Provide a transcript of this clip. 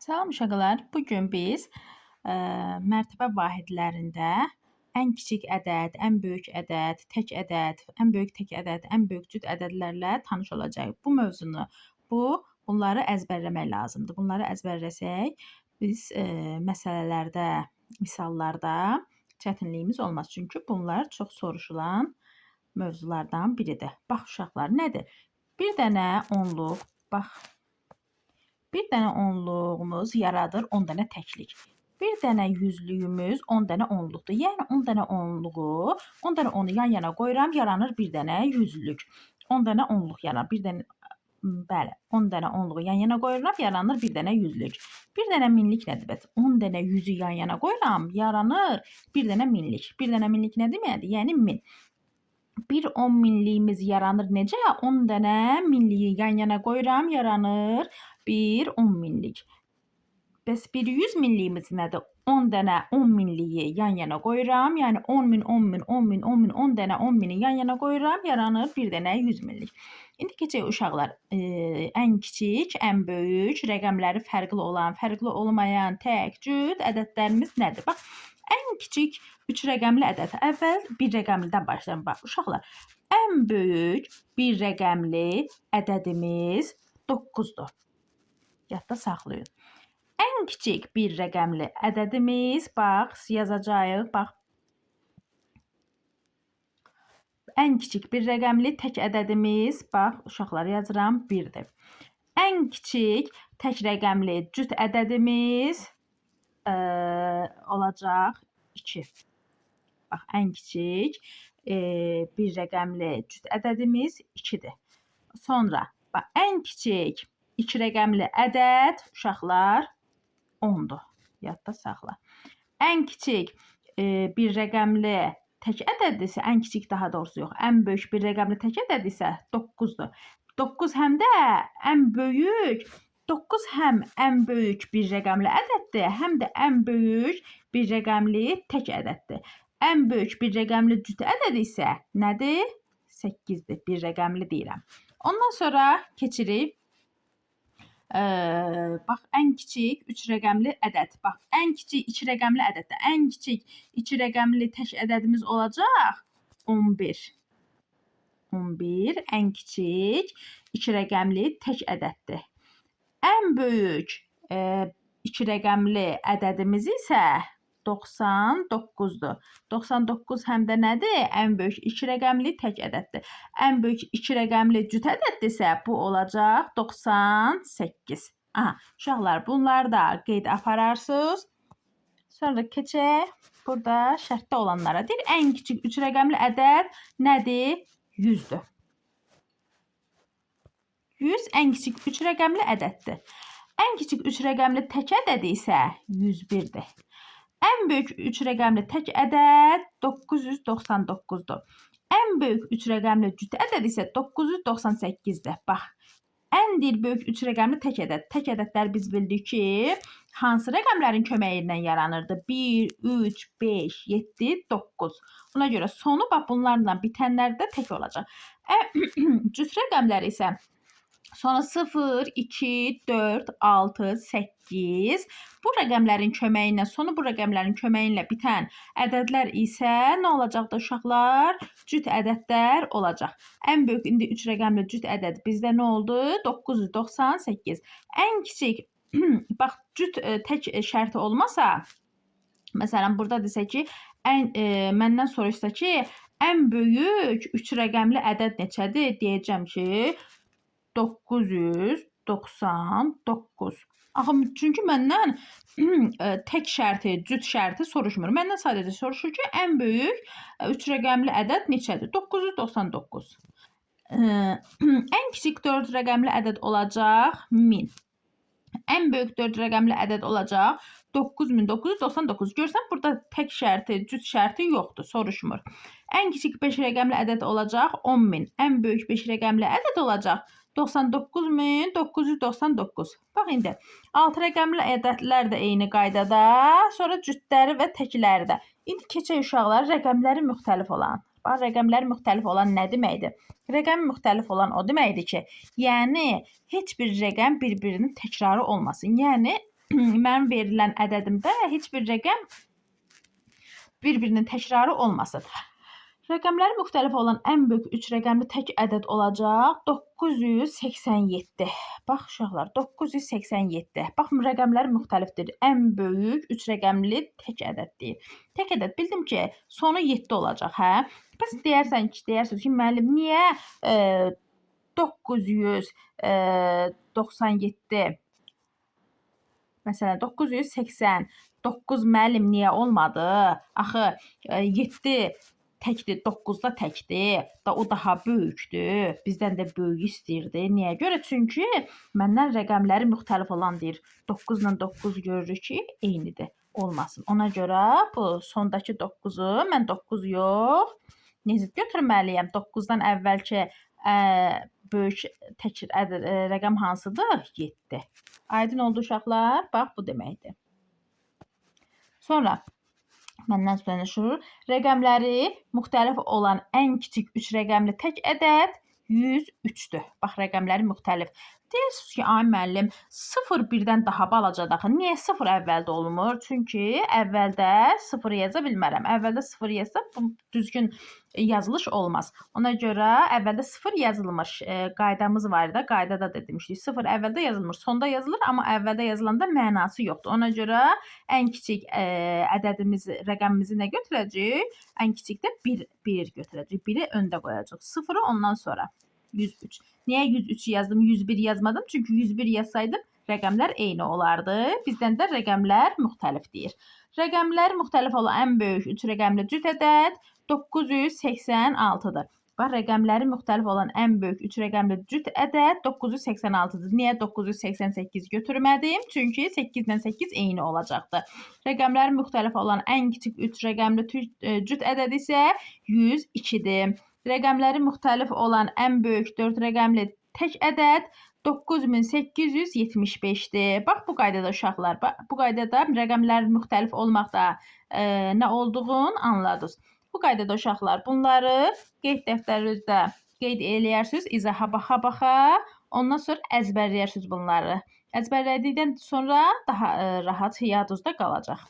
Salam uşaqlar, bugün biz mərtəbə vahidlərində ən kiçik ədəd, ən böyük ədəd, tək ədəd, ən böyük tək ədəd, ən böyük cüt ədədlərlə tanış olacağıq. Bunları əzbərləmək lazımdır. Bunları əzbərləsək biz məsələlərdə, misallarda çətinliyimiz olmaz. Çünki bunlar çox soruşulan mövzulardan biridir. Bax uşaqlar, nədir? Bir dənə onluq, bir dənə onluğumuz yaradır 10 dənə təklik. Bir dənə yüzlüyümüz 10 dənə onluqdur. Yəni 10 dənə onluğu, 10 dənə onu yan yana qoyuram, yaranır bir dənə yüzlük. 10 dənə onluq yaranır. Bəli, 10 dənə onluğu yan yana qoyuram, yaranır bir dənə yüzlük. Bir dənə minlik nədir? Bəs 10 dənə yüzü yan yana qoyuram, yaranır bir dənə minlik. Bir dənə minlik nə deməkdir? Yəni 1000. Bir 10 minliyimiz yaranır necə? 10 dənə minliyi yan yana qoyuram, yaranır bir 10 minlik. Bəs bir 100 minliyimiz nədir? 10 dənə 10 minliyi yan yana qoyuram. Yəni 10 min, 10 min, 10 min, 10 min, 10 dənə 10 mini yan yana qoyuram. Yaranır bir dənə 100 minlik. İndi keçək uşaqlar. Ən kiçik, ən böyük, rəqəmləri fərqli olan, fərqli olmayan, tək, cüt ədədlərimiz nədir? Bax, ən kiçik 3 rəqəmli ədəd. Əvvəl bir rəqəmlidən başlayalım. Bax, uşaqlar. Ən böyük bir rəqəmli ədədimiz 9-dur. Yadda saxlayın. Ən kiçik bir rəqəmli ədədimiz, bax, yazacağıq, bax. Ən kiçik bir rəqəmli tək ədədimiz, bax, uşaqlar yazıram, 1-dir. Ən kiçik tək rəqəmli cüt ədədimiz olacaq 2. Bax, ən kiçik bir rəqəmli cüt ədədimiz 2-dir. Sonra, bax, ən kiçik 2 rəqəmli ədəd, uşaqlar, 10-dur. Yadda saxla. Ən kiçik bir rəqəmli tək ədəd isə, ən kiçik daha doğrusu yox, ən böyük bir rəqəmli tək ədəd isə 9-dur. 9 həm də ən böyük, 9 həm ən böyük bir rəqəmli ədəddir, həm də ən böyük bir rəqəmli tək ədəddir. Ən böyük bir rəqəmli cüt ədəd isə nədir? 8-dir. Bir rəqəmli deyirəm. Ondan sonra keçirik. Bax, ən kiçik 3 rəqəmli ədəd. Bax, ən kiçik 2 rəqəmli ədəddə. Ən kiçik 2 rəqəmli tək ədədimiz olacaq 11. 11 ən kiçik 2 rəqəmli tək ədəddir. Ən böyük 2 rəqəmli ədədimiz isə 99-dur. 99 həm də nədir? Ən böyük 2 rəqəmli tək ədəddir. Ən böyük 2 rəqəmli cüt ədəddirsə bu olacaq 98. Aha, uşaqlar, bunları da qeyd apararsınız. Sonra keçək burada şərtdə olanlara. Deyir, ən kiçik 3 rəqəmli ədəd nədir? 100-dür. 100 ən kiçik 3 rəqəmli ədəddir. Ən kiçik 3 rəqəmli tək ədəd isə 101-dir. Ən böyük 3 rəqəmli tək ədəd 999-dur. Ən böyük 3 rəqəmli cüt ədəd isə 998-dir. Bax, ən böyük 3 rəqəmli tək ədəd. Tək ədədlər biz bildik ki, hansı rəqəmlərin köməyi ilə yaranırdı? 1, 3, 5, 7, 9. Ona görə sonu bax bunlarla bitənlərdə tək olacaq. Cüt rəqəmləri isə sonra 0, 2, 4, 6, 8. Bu rəqəmlərin köməyi ilə, sonu bu rəqəmlərin köməyi ilə bitən ədədlər isə nə olacaqdır uşaqlar? Cüt ədədlər olacaq. Ən böyük indi 3 rəqəmli cüt ədəd bizdə nə oldu? 998. Ən kiçik, bax, cüt tək şərti olmasa, məsələn, burada desə ki, məndən soruşsa ki, ən böyük 3 rəqəmli ədəd neçədir? Deyəcəm ki, 999. Axı, çünki məndən tək şərti, cüt şərti soruşmur. Məndən sadəcə soruşur ki, ən böyük 3 rəqəmli ədəd neçədir? 999. Ən kiçik 4 rəqəmli ədəd olacaq 1000. Ən böyük 4 rəqəmli ədəd olacaq 9999. Görsən, burada tək şərti, cüt şərti yoxdur, soruşmur. Ən kiçik 5 rəqəmli ədəd olacaq 10.000. Ən böyük 5 rəqəmli ədəd olacaq 99.999. Bax, indi 6 rəqəmli ədədlər də eyni qaydada, sonra cütləri və təkləri də. İndi keçək uşaqlar rəqəmləri müxtəlif olan. Bax, rəqəmləri müxtəlif olan nə deməkdir? Rəqəm müxtəlif olan o deməkdir ki, yəni heç bir rəqəm bir-birinin təkrarı olmasın. Yəni mənim verilən ədədimdə heç bir rəqəm bir-birinin təkrarı olmasın. Rəqəmləri müxtəlif olan ən böyük 3 rəqəmli tək ədəd olacaq 987. Bax uşaqlar, 987. Bax rəqəmlər müxtəlifdir. Ən böyük 3 rəqəmli tək ədəddir. Tək ədəd bildim ki, sonu 7 olacaq, hə? Bəs deyirsiniz ki, müəllim, niyə 997 məsələn 989 müəllim niyə olmadı? Axı 7 təkdir, 9 da təkdir. O daha böyükdür. Bizdən də böyük istəyirdi. Niyə görə? Çünki məndən rəqəmləri müxtəlif olan deyir. 9 ilə 9 görürük ki, eynidir. Olmasın. Ona görə bu sondakı 9-u mən 9 yox, necə götürməliyəm? 9-dan əvvəlki böyük tək rəqəm hansıdır? 7. Aydın oldu uşaqlar? Bax, bu deməkdir. Sonra məndən soruşur. Rəqəmləri müxtəlif olan ən kiçik 3 rəqəmli tək ədəd 103-dür. Bax, rəqəmləri müxtəlif. Deyirsiniz ki, ay müəllim, 0 birdən daha balacadır axı. Niyə 0 əvvəldə olmur? Çünki əvvəldə 0 yaza bilmərəm. Əvvəldə 0 yazsam, bu düzgün yazılış olmaz. Ona görə əvvəldə 0 yazılmır. Qaydamız var da, qaydada da demişdik. 0 əvvəldə yazılmır, sonda yazılır, amma əvvəldə yazılanda mənası yoxdur. Ona görə ən kiçik ədədimiz, rəqəmimizi nə götürəcəyik? Ən kiçik də 1 götürəcəyik. 1-i öndə qoyacaq. 0-ı ondan sonra 103. Niyə 103 yazdım, 101 yazmadım? Çünki 101 yazsaydım rəqəmlər eyni olardı. Bizdən də rəqəmlər müxtəlifdir. Rəqəmlər müxtəlif olan ən böyük 3 rəqəmli cüt ədəd 986-dır. Bax, rəqəmləri müxtəlif olan ən böyük 3 rəqəmli cüt ədəd 986-dır. Niyə 988 götürmədim? Çünki 8 ilə 8 eyni olacaqdı. Rəqəmləri müxtəlif olan ən kiçik 3 rəqəmli cüt ədəd isə 102-dir. Rəqəmləri müxtəlif olan ən böyük 4 rəqəmli tək ədəd 9875-dir. Bax, bu qaydada uşaqlar, bu qaydada rəqəmlər müxtəlif olmaqda nə olduğunu anladınız. Bu qaydada uşaqlar, bunları qeyd dəftərinizdə qeyd eləyərsiniz, izaha baxa-baxa, ondan sonra əzbərləyərsiniz bunları. Əzbərlədikdən sonra daha rahat yadınızda qalacaq.